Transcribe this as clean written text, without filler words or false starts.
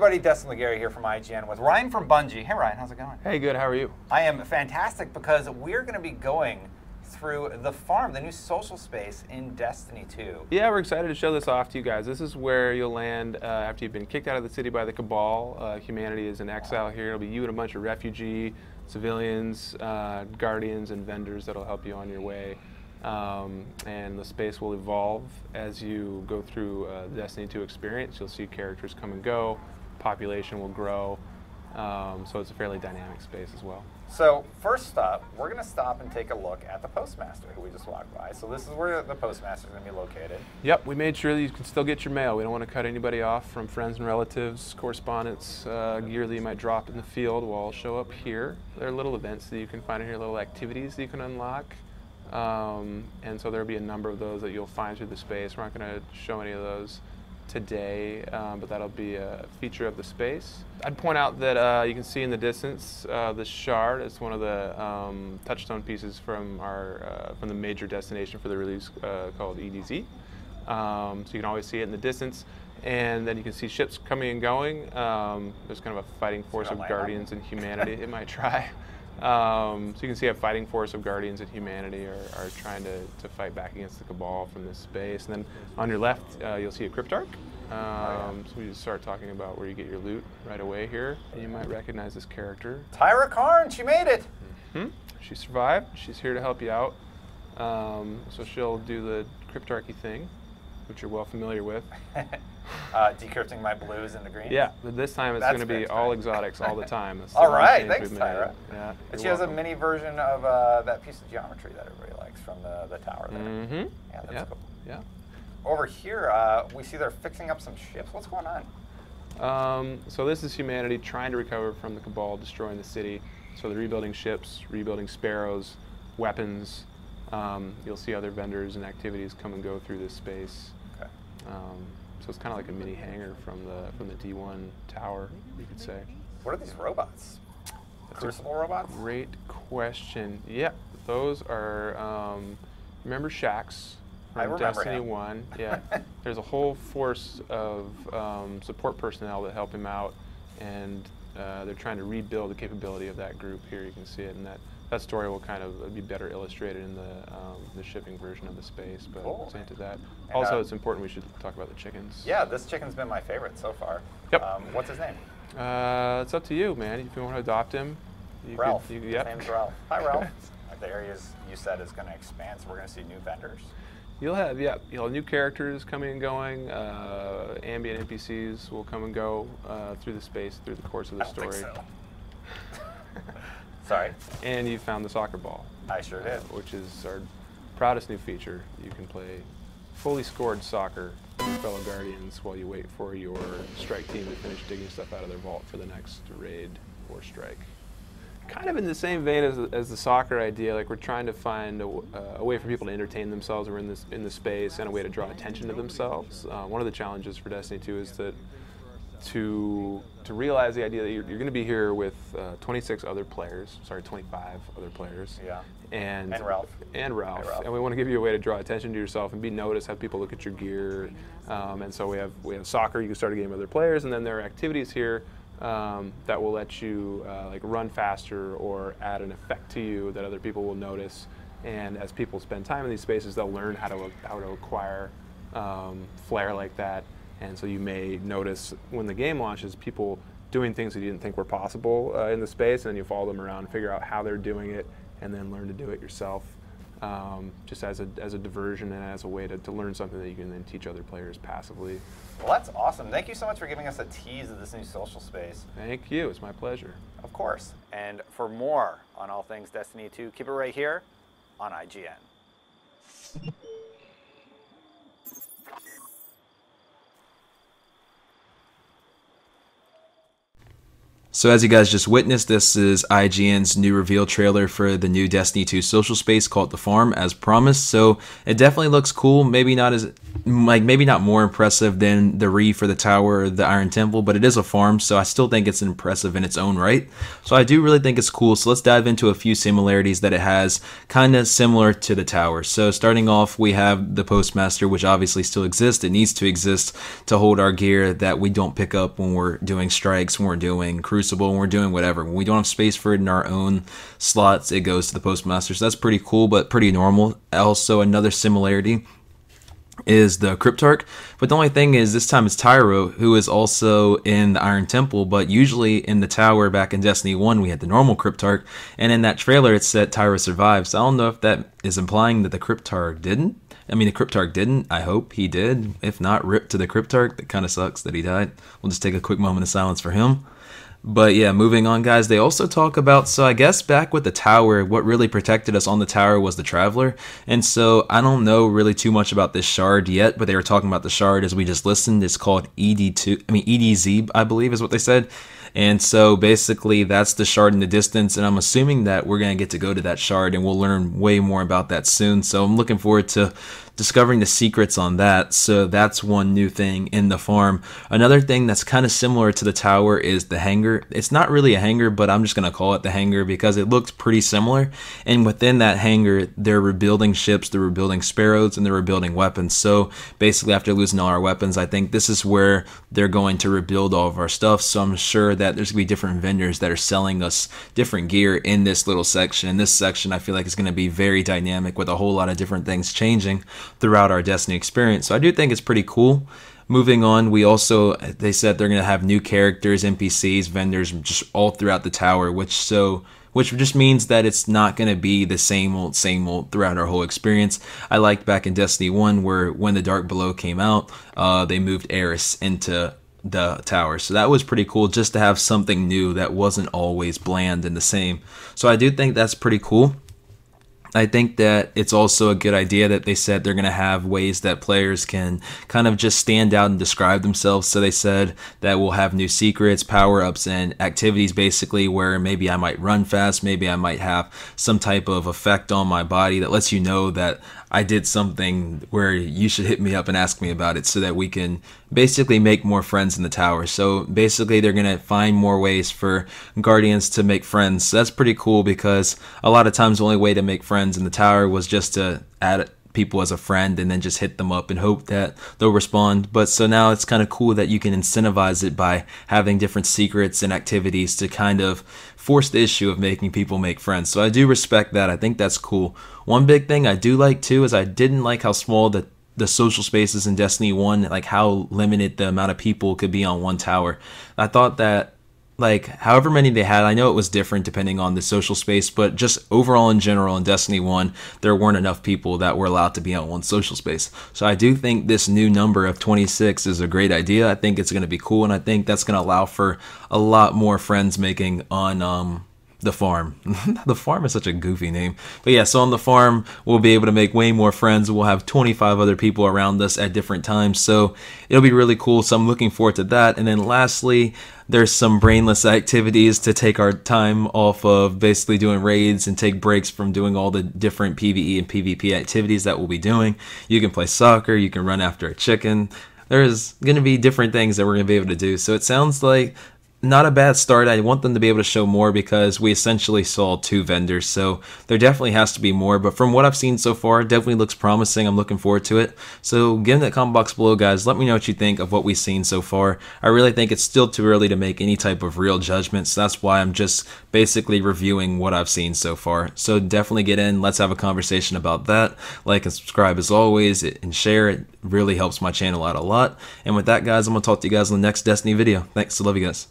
everybody, Dustin Legary here from IGN with Ryan from Bungie. Hey Ryan, how's it going? Hey, good, how are you? I am fantastic because we're going to be going through the farm, the new social space in Destiny 2. Yeah, we're excited to show this off to you guys. This is where you'll land after you've been kicked out of the city by the Cabal. Humanity is in exile here. It'll be you and a bunch of refugee, civilians, guardians, and vendors that'll help you on your way. And the space will evolve as you go through the Destiny 2 experience. You'll see characters come and go, population will grow, so it's a fairly dynamic space as well. So first up, we're going to stop and take a look at the Postmaster who we just walked by. So this is where the Postmaster is going to be located. Yep, we made sure that you can still get your mail. We don't want to cut anybody off from friends and relatives, correspondence, gear that you might drop in the field will all show up here. There are little events that you can find in here, little activities that you can unlock. And so there'll be a number of those that you'll find through the space. We're not going to show any of those today, but that'll be a feature of the space. I'd point out that you can see in the distance the shard. It's one of the touchstone pieces from the major destination for the release called EDZ. So you can always see it in the distance, and then you can see ships coming and going. There's kind of a fighting force of guardians and humanity. It might try. So you can see a fighting force of guardians and humanity are trying to fight back against the Cabal from this space. And then on your left, you'll see a cryptarch. So we just start talking about where you get your loot right away here. And you might recognize this character. Tyra Karn, she made it! She survived. She's here to help you out. So she'll do the cryptarchy thing, which you're well familiar with. Decrypting my blues into green? Yeah, but this time it's going to be all exotics all the time. All right, thanks, Tyra. Yeah, and she has a mini version of that piece of geometry that everybody likes from the tower there. Yeah, that's cool. Yeah. Over here, we see they're fixing up some ships. What's going on? So this is humanity trying to recover from the Cabal destroying the city. So they're rebuilding ships, rebuilding sparrows, weapons. You'll see other vendors and activities come and go through this space. Okay. So it's kind of like a mini hangar from the D1 tower, you could say. What are these robots? Crucible robots? Great question. Yeah, those are, remember Shax from Destiny 1? Yeah. There's a whole force of support personnel that help him out, and they're trying to rebuild the capability of that group here. You can see it, and that story will kind of be better illustrated in the shipping version of the space, but cool. We'll into that. And also, it's important we should talk about the chickens. Yeah, this chicken's been my favorite so far. Yep. What's his name? It's up to you, man. If you want to adopt him. Ralph. His name's Ralph. Hi, Ralph. The areas you said is going to expand, so we're going to see new vendors. You'll have new characters coming and going. Ambient NPCs will come and go through the space through the course of the story. I don't think so. Sorry. And you found the soccer ball. I sure did. Which is our proudest new feature. You can play fully scored soccer with your fellow guardians while you wait for your strike team to finish digging stuff out of their vault for the next raid or strike. Kind of in the same vein as the soccer idea, like we're trying to find a way for people to entertain themselves or in the space, and a way to draw attention to themselves. One of the challenges for Destiny 2 is to realize the idea that you're going to be here with 25 other players. Yeah. And Ralph. And we want to give you a way to draw attention to yourself and be noticed, have people look at your gear. And so we have soccer, you can start a game with other players, and then there are activities here that will let you like run faster or add an effect to you that other people will notice. And as people spend time in these spaces, they'll learn how to acquire flair like that. And so you may notice when the game launches, people doing things that you didn't think were possible in the space, and then you follow them around and figure out how they're doing it, and then learn to do it yourself, just as a diversion and as a way to learn something that you can then teach other players passively. Well, that's awesome. Thank you so much for giving us a tease of this new social space. Thank you. It's my pleasure. Of course. And for more on all things Destiny 2, keep it right here on IGN. So as you guys just witnessed, this is IGN's new reveal trailer for the new Destiny 2 social space called The Farm, as promised. So it definitely looks cool. Maybe not as maybe not more impressive than the Reef or the Tower or the Iron Temple, but it is a farm, so I still think it's impressive in its own right. So I do really think it's cool. So let's dive into a few similarities that it has, kind of similar to the Tower. So starting off, we have the Postmaster, which obviously still exists. It needs to exist to hold our gear that we don't pick up when we're doing strikes, when we're doing Crucible, when we're doing whatever. When we don't have space for it in our own slots, it goes to the Postmaster. So that's pretty cool, but pretty normal. Also, another similarity is the Cryptarch, but the only thing is this time it's Tyro, who is also in the Iron Temple, but usually in the Tower back in Destiny 1 we had the normal Cryptarch, and in that trailer it said Tyro survives. I don't know if that is implying that the Cryptarch didn't. I mean, the Cryptarch didn't. I hope he did. If not, rip to the Cryptarch. That kind of sucks that he died. We'll just take a quick moment of silence for him. But yeah, moving on, guys, they also talk about, so I guess back with the Tower, what really protected us on the Tower was the Traveler. And so I don't know really too much about this shard yet, but they were talking about the shard as we just listened. It's called EDZ, I believe is what they said. And so basically that's the shard in the distance, and I'm assuming that we're going to get to go to that shard, and we'll learn way more about that soon. So I'm looking forward to discovering the secrets on that. So that's one new thing in the farm. Another thing that's kind of similar to the Tower is the hangar. It's not really a hangar, but I'm just going to call it the hangar because it looks pretty similar. And within that hangar, they're rebuilding ships, they're rebuilding sparrows, and they're rebuilding weapons. So basically after losing all our weapons, I think this is where they're going to rebuild all of our stuff. So I'm sure that there's going to be different vendors that are selling us different gear in this little section. And this section I feel like is going to be very dynamic with a whole lot of different things changing throughout our Destiny experience. So I do think it's pretty cool. Moving on, they said they're going to have new characters, NPCs, vendors, just all throughout the Tower, which just means that it's not going to be the same old throughout our whole experience. I liked back in Destiny 1 where when the Dark Below came out, they moved Eris into the Tower. So that was pretty cool just to have something new that wasn't always bland and the same. So I do think that's pretty cool. I think that it's also a good idea that they said they're going to have ways that players can kind of just stand out and describe themselves. So they said that we'll have new secrets, power-ups, and activities basically where maybe I might run fast, maybe I might have some type of effect on my body that lets you know that I did something where you should hit me up and ask me about it so that we can basically make more friends in the Tower. So basically they're going to find more ways for Guardians to make friends. So that's pretty cool because a lot of times the only way to make friends in the Tower was just to add people as a friend and then just hit them up and hope that they'll respond. But so now it's kind of cool that you can incentivize it by having different secrets and activities to kind of force the issue of making people make friends. So I do respect that. I think that's cool. One big thing I do like too is I didn't like how small the social spaces in Destiny 1, like how limited the amount of people could be on one tower. I thought that like however many they had, I know it was different depending on the social space, but just overall in general in Destiny 1, there weren't enough people that were allowed to be on one social space. So I do think this new number of 26 is a great idea. I think it's going to be cool, and I think that's going to allow for a lot more friends making on the farm. The farm is such a goofy name. But yeah, so on the farm, we'll be able to make way more friends. We'll have 25 other people around us at different times. So it'll be really cool. So I'm looking forward to that. And then lastly, there's some brainless activities to take our time off of basically doing raids and take breaks from doing all the different PvE and PvP activities that we'll be doing. You can play soccer. You can run after a chicken. There's going to be different things that we're going to be able to do. So it sounds like not a bad start. I want them to be able to show more because we essentially saw 2 vendors, so there definitely has to be more. But from what I've seen so far, it definitely looks promising. I'm looking forward to it. So get in that comment box below, guys. Let me know what you think of what we've seen so far. I really think it's still too early to make any type of real judgment, so that's why I'm just basically reviewing what I've seen so far. So definitely get in. Let's have a conversation about that. Like and subscribe as always, and share. It really helps my channel out a lot. And with that, guys, I'm going to talk to you guys in the next Destiny video. Thanks. I love you guys.